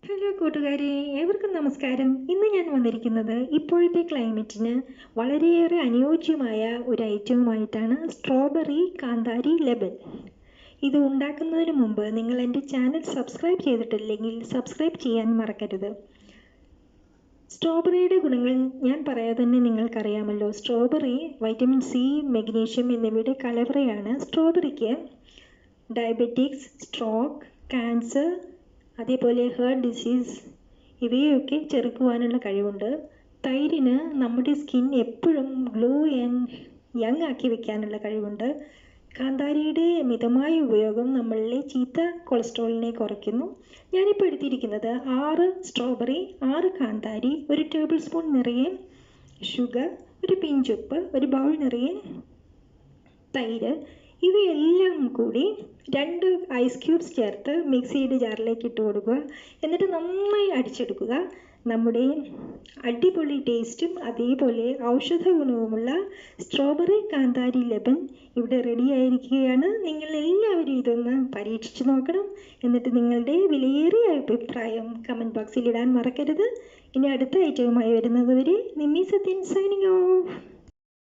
Hello കൂട്ടുകാരെ, ഏവർക്കും നമസ്കാരം. ഇന്ന് ഞാൻ വന്നിരിക്കുന്നത് ഇപ്പോഴത്തെ ക്ലൈമറ്റിന് വളരെയേറെ അനുയോജ്യമായ ഒരു ഐറ്റവുമായിട്ടാണ്. സ്ട്രോബെറി കാന്താരി ലെബൻ. ഇത് ഉണ്ടാക്കുന്നതിന് മുമ്പ് നിങ്ങൾ എൻ്റെ ചാനൽ സബ്സ്ക്രൈബ് ചെയ്തിട്ടില്ലെങ്കിൽ സബ്സ്ക്രൈബ് ചെയ്യാൻ മറക്കരുത്. സ്ട്രോബെറിയുടെ ഗുണങ്ങൾ ഞാൻ പറയാതെ തന്നെ നിങ്ങൾക്കറിയാമല്ലോ. സ്ട്രോബെറി വൈറ്റമിൻ സി, മെഗ്നീഷ്യം എന്നിവയുടെ കലവറയാണ്. സ്ട്രോബെറിക്ക് ഡയബറ്റിക്സ്, സ്ട്രോക്ക്, ക്യാൻസർ, അതേപോലെ ഹേർട്ട് ഡിസീസ് ഇവയൊക്കെ ചെറുക്കുവാനുള്ള കഴിവുണ്ട്. തൈരിന് നമ്മുടെ സ്കിൻ എപ്പോഴും ഗ്ലോ ആൻഡ് യങ് ആക്കി വെക്കാനുള്ള കഴിവുണ്ട്. കാന്താരിയുടെ മിതമായ ഉപയോഗം നമ്മളിലെ ചീത്ത കൊളസ്ട്രോളിനെ കുറയ്ക്കുന്നു. ഞാനിപ്പോൾ എടുത്തിരിക്കുന്നത് 6 സ്ട്രോബെറി, 6 കാന്താരി, 1 ടേബിൾ സ്പൂൺ നിറയെ ഷുഗർ, ഒരു പിഞ്ചുപ്പ്, ഒരു ബൗൾ നിറയെ തൈര്, ഇവയെല്ലാം കൂടി 2 ഐസ് ക്യൂബ്സ് ചേർത്ത് മിക്സിയുടെ ജാറിലേക്ക് ഇട്ട് കൊടുക്കുക. എന്നിട്ട് നന്നായി അടിച്ചെടുക്കുക. നമ്മുടെ അടിപൊളി ടേസ്റ്റും അതേപോലെ ഔഷധ ഗുണവുമുള്ള സ്ട്രോബെറി കാന്താരി ലെബൻ ഇവിടെ റെഡി ആയിരിക്കുകയാണ്. നിങ്ങൾ എല്ലാവരും ഇതൊന്ന് പരീക്ഷിച്ച് നോക്കണം. എന്നിട്ട് നിങ്ങളുടെ വിലയേറിയ അഭിപ്രായം കമൻറ്റ് ബോക്സിൽ ഇടാൻ മറക്കരുത്. ഇനി അടുത്ത ഐറ്റവുമായി വരുന്നത് വരെ നിമ്മി സത്യൻ സൈനിങ് ഓഫ്.